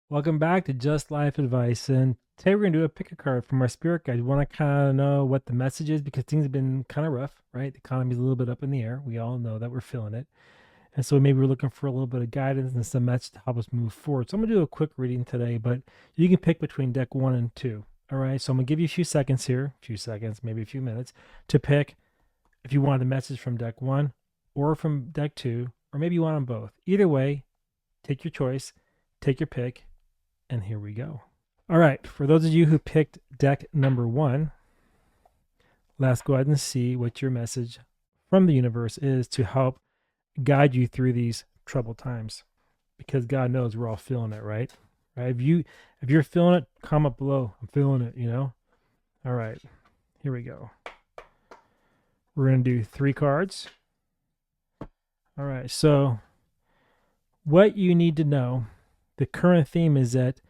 Welcome back to Just Life Advice. And today we're going to do a pick a card from our spirit guide. We want to kind of know what the message is because things have been kind of rough, right? The economy's a little bit up in the air. We all know that we're feeling it. And so maybe we're looking for a little bit of guidance and some message to help us move forward. So I'm going to do a quick reading today, but you can pick between deck 1 and 2. All right. So I'm going to give you a few seconds here, maybe a few minutes to pick if you want a message from deck 1 or from deck 2, or maybe you want them both. Either way, take your choice, take your pick, and here we go. All right, for those of you who picked deck number 1, let's go ahead and see what your message from the universe is to help guide you through these troubled times. Because God knows we're all feeling it, right? Right? If you're feeling it, comment below. I'm feeling it. All right, here we go. We're going to do 3 cards. All right, so what you need to know, the current theme is that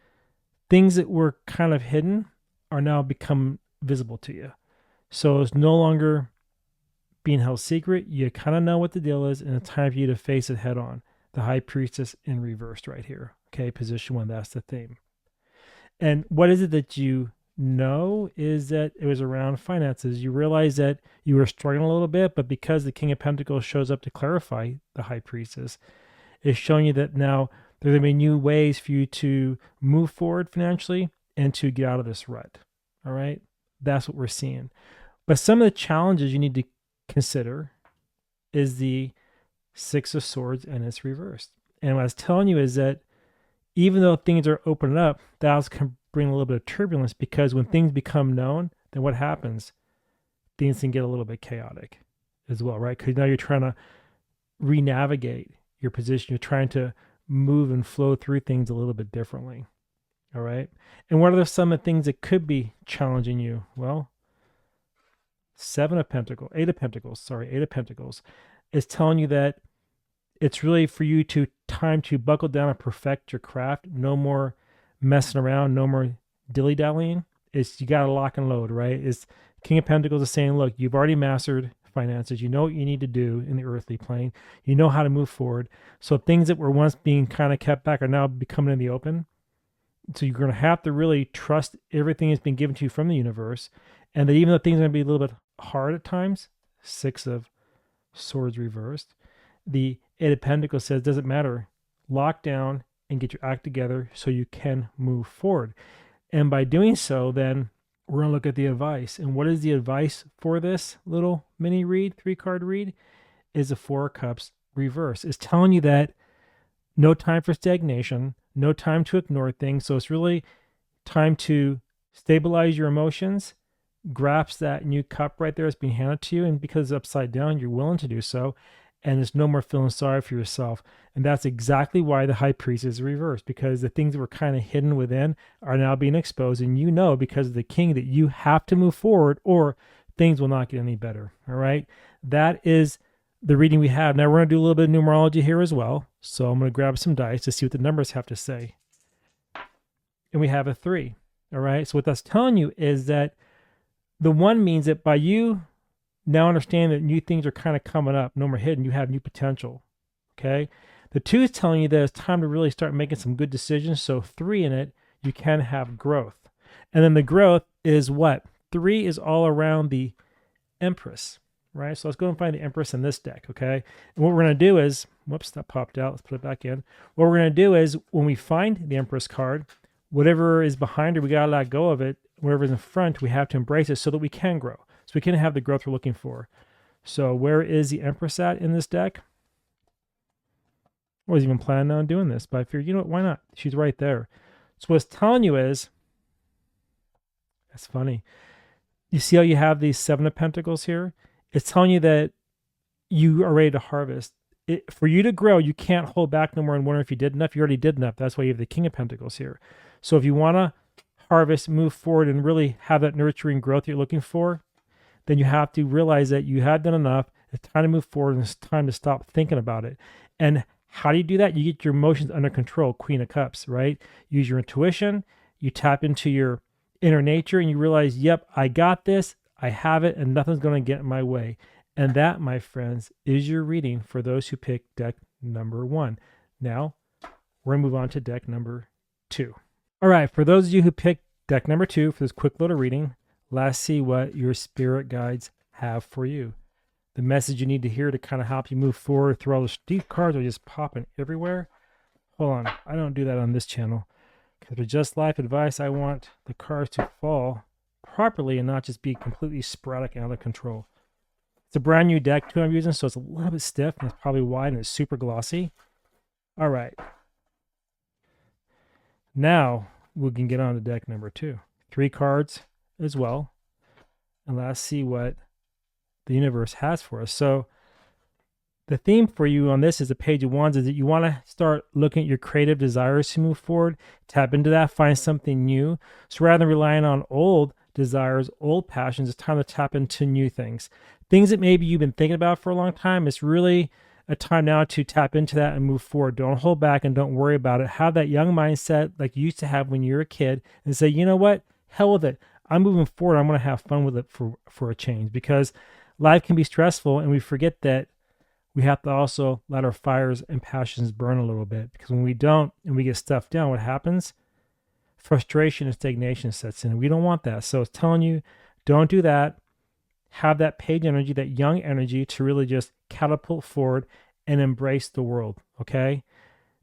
things that were kind of hidden are now become visible to you. So it's no longer being held secret. You kind of know what the deal is, and it's time for you to face it head on. The High Priestess in reversed right here. Okay, position 1, that's the theme. And what is it that you know is that it was around finances. You realize that you were struggling a little bit, but because the King of Pentacles shows up to clarify the High Priestess, it's showing you that now there's going to be new ways for you to move forward financially and to get out of this rut. All right. That's what we're seeing. But some of the challenges you need to consider is the 6 of Swords and it's reversed. And what I was telling you is that even though things are opening up, that can bring a little bit of turbulence because when things become known, then what happens? Things can get a little bit chaotic as well, right? Because now you're trying to re-navigate your position. You're trying to move and flow through things a little bit differently. All right. And what are some of the things that could be challenging you? Well, 8 of Pentacles is telling you that it's really for you to time to buckle down and perfect your craft. No more messing around, no more dilly-dallying. It's you got to lock and load, right? It's King of Pentacles is saying, look, you've already mastered finances. You know what you need to do in the earthly plane. You know how to move forward. So things that were once being kind of kept back are now becoming in the open. So you're going to have to really trust everything that's been given to you from the universe. And that even though things are going to be a little bit hard at times, 6 of Swords reversed, the 8 of Pentacles says, doesn't matter. Lock down and get your act together so you can move forward. And by doing so, then we're going to look at the advice. And what is the advice for this little mini read, 3-card read? Is the 4 of Cups reverse. It's telling you that no time for stagnation, no time to ignore things. So it's really time to stabilize your emotions, grasp that new cup right there that's being handed to you. And because it's upside down, you're willing to do so. And there's no more feeling sorry for yourself. And that's exactly why the High Priest is reversed, because the things that were kind of hidden within are now being exposed. And you know, because of the King, that you have to move forward or things will not get any better. All right. That is the reading we have. Now we're going to do a little bit of numerology here as well. So I'm going to grab some dice to see what the numbers have to say. And we have a 3. All right. So what that's telling you is that the 1 means that by you now understand that new things are kind of coming up, no more hidden, you have new potential. Okay. The 2 is telling you that it's time to really start making some good decisions. So 3 in it, you can have growth. And then the growth is what? 3 is all around the Empress, right? So let's go and find the Empress in this deck, okay? And what we're going to do is, whoops, that popped out. Let's put it back in. What we're going to do is when we find the Empress card, whatever is behind her, we got to let go of it. Whatever's in front, we have to embrace it so that we can grow. So we can have the growth we're looking for. So where is the Empress at in this deck? I wasn't even planning on doing this, but I figured, you know what, why not? She's right there. So what it's telling you is, that's funny. You see how you have these 7 of Pentacles here? It's telling you that you are ready to harvest. For you to grow, you can't hold back no more and wonder if you did enough. You already did enough. That's why you have the King of Pentacles here. So if you want to harvest, move forward, and really have that nurturing growth you're looking for, then you have to realize that you have done enough. It's time to move forward, and it's time to stop thinking about it. And how do you do that? You get your emotions under control, Queen of Cups, right? Use your intuition. You tap into your inner nature, and you realize, yep, I got this. I have it, and nothing's going to get in my way. And that, my friends, is your reading for those who pick deck number 1. Now, we're going to move on to deck number 2. All right, for those of you who picked deck number 2 for this quick little reading, let's see what your spirit guides have for you. The message you need to hear to kind of help you move forward through all the deep cards are just popping everywhere. Hold on, I don't do that on this channel. Because for just life advice, I want the cards to fall properly and not just be completely sporadic and out of control. It's a brand new deck too I'm using, so it's a little bit stiff and it's probably wide and it's super glossy. All right. Now we can get on to deck number 2. 3 cards as well. And let's see what the universe has for us. So the theme for you on this is the Page of Wands is that you want to start looking at your creative desires to move forward, tap into that, find something new. So rather than relying on old desires, old passions, it's time to tap into new things. Things that maybe you've been thinking about for a long time. It's really a time now to tap into that and move forward. Don't hold back and don't worry about it. Have that young mindset like you used to have when you were a kid and say, you know what? Hell with it. I'm moving forward. I'm going to have fun with it for a change, because life can be stressful and we forget that we have to also let our fires and passions burn a little bit, because when we don't and we get stuffed down, what happens? Frustration and stagnation sets in. We don't want that. So it's telling you, don't do that. Have that page energy, that young energy to really just catapult forward and embrace the world, okay?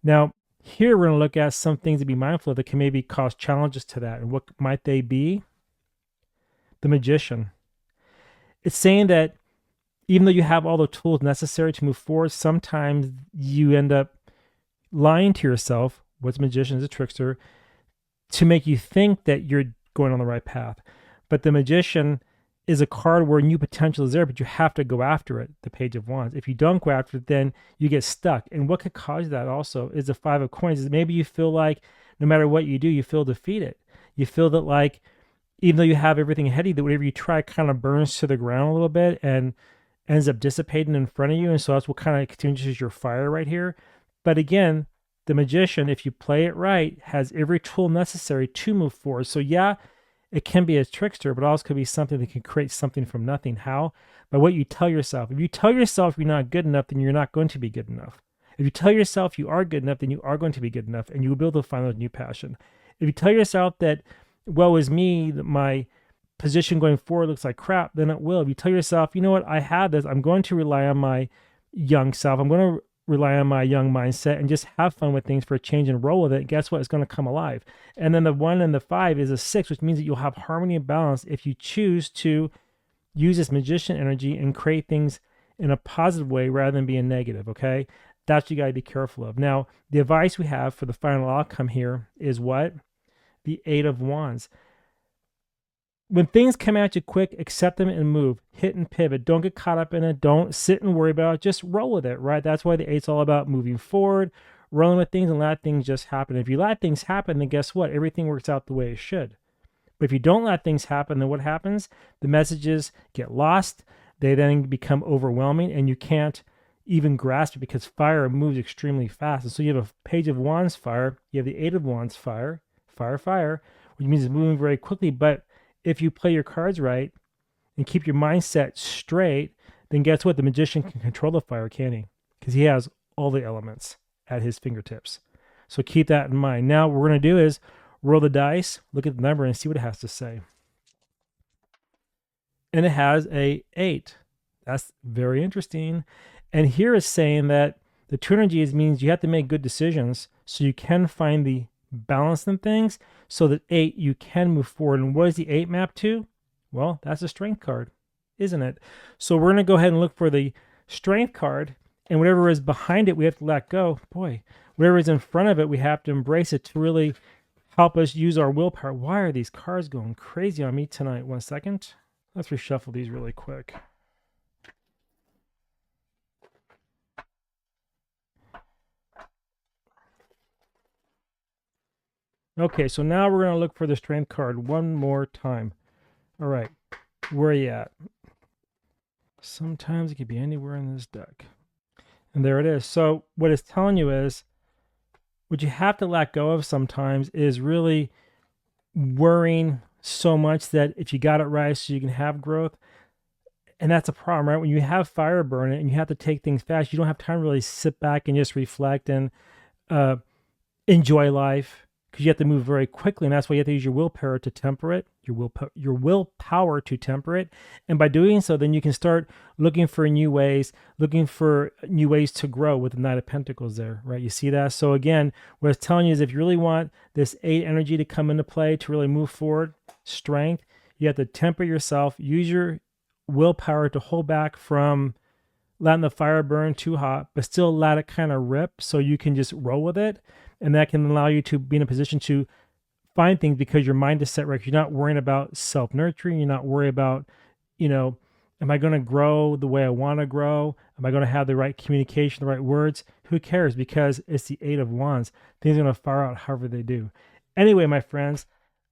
Now, here we're going to look at some things to be mindful of that can maybe cause challenges to that. And what might they be? The Magician. It's saying that even though you have all the tools necessary to move forward, sometimes you end up lying to yourself. What's Magician is a trickster, to make you think that you're going on the right path. But the Magician is a card where new potential is there, but you have to go after it, the Page of Wands. If you don't go after it, then you get stuck. And what could cause that also is the 5 of Coins. Is maybe you feel like no matter what you do, you feel defeated. You feel that like, even though you have everything ahead of you, that whatever you try kind of burns to the ground a little bit and ends up dissipating in front of you. And so that's what kind of extinguishes your fire right here. But again, the Magician, if you play it right, has every tool necessary to move forward. So yeah, it can be a trickster, but also could be something that can create something from nothing. How? By what you tell yourself. If you tell yourself you're not good enough, then you're not going to be good enough. If you tell yourself you are good enough, then you are going to be good enough, and you will be able to find a new passion. If you tell yourself that, woe is me, that my position going forward looks like crap, then it will. If you tell yourself, you know what, I have this, I'm going to rely on my young self, I'm going to rely on my young mindset and just have fun with things for a change and roll with it, guess what? It's going to come alive. And then the 1 and the 5 is a 6, which means that you'll have harmony and balance if you choose to use this Magician energy and create things in a positive way rather than being negative, okay? That's what you got to be careful of. Now, the advice we have for the final outcome here is what? The 8 of Wands. When things come at you quick, accept them and move. Hit and pivot. Don't get caught up in it. Don't sit and worry about it. Just roll with it, right? That's why the 8's all about moving forward, rolling with things, and let things just happen. If you let things happen, then guess what? Everything works out the way it should. But if you don't let things happen, then what happens? The messages get lost. They then become overwhelming, and you can't even grasp it because fire moves extremely fast. And so you have a Page of Wands fire. You have the 8 of Wands fire, which means it's moving very quickly. But if you play your cards right and keep your mindset straight, then guess what? The Magician can control the fire, can't he? Because he has all the elements at his fingertips. So keep that in mind. Now what we're going to do is roll the dice, look at the number, and see what it has to say. And it has a 8. That's very interesting. And here it's saying that the 2 energies means you have to make good decisions so you can find the balance in things, so that 8, you can move forward. And what is the 8 map to? Well, that's a strength card, isn't it? So we're going to go ahead and look for the strength card, and whatever is behind it, we have to let go. Boy, whatever is in front of it, we have to embrace it to really help us use our willpower. Why are these cards going crazy on me tonight? 1 second. Let's reshuffle these really quick. Okay, so now we're going to look for the strength card one more time. All right, where are you at? Sometimes it could be anywhere in this deck. And there it is. So what it's telling you is, what you have to let go of sometimes is really worrying so much that if you got it right so you can have growth. And that's a problem, right? When you have fire burning and you have to take things fast, you don't have time to really sit back and just reflect and enjoy life, because you have to move very quickly, and that's why you have to use your willpower to temper it, your willpower to temper it. And by doing so, then you can start looking for new ways to grow with the Knight of Pentacles there, right? You see that? So again, what it's telling you is if you really want this 8 energy to come into play to really move forward, strength, you have to temper yourself, use your willpower to hold back from letting the fire burn too hot, but still let it kind of rip so you can just roll with it. And that can allow you to be in a position to find things because your mind is set right. You're not worrying about self-nurturing. You're not worried about, am I going to grow the way I want to grow? Am I going to have the right communication, the right words? Who cares? Because it's the 8 of Wands. Things are going to fire out however they do. Anyway, my friends,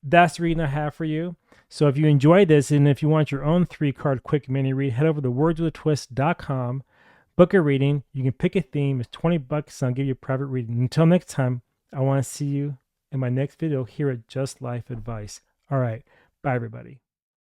that's the reading I have for you. So if you enjoyed this and if you want your own 3-card quick mini read, head over to wordswithatwist.com, book a reading. You can pick a theme. It's $20 and I'll give you a private reading. Until next time, I want to see you in my next video here at Just Life Advice. All right. Bye, everybody.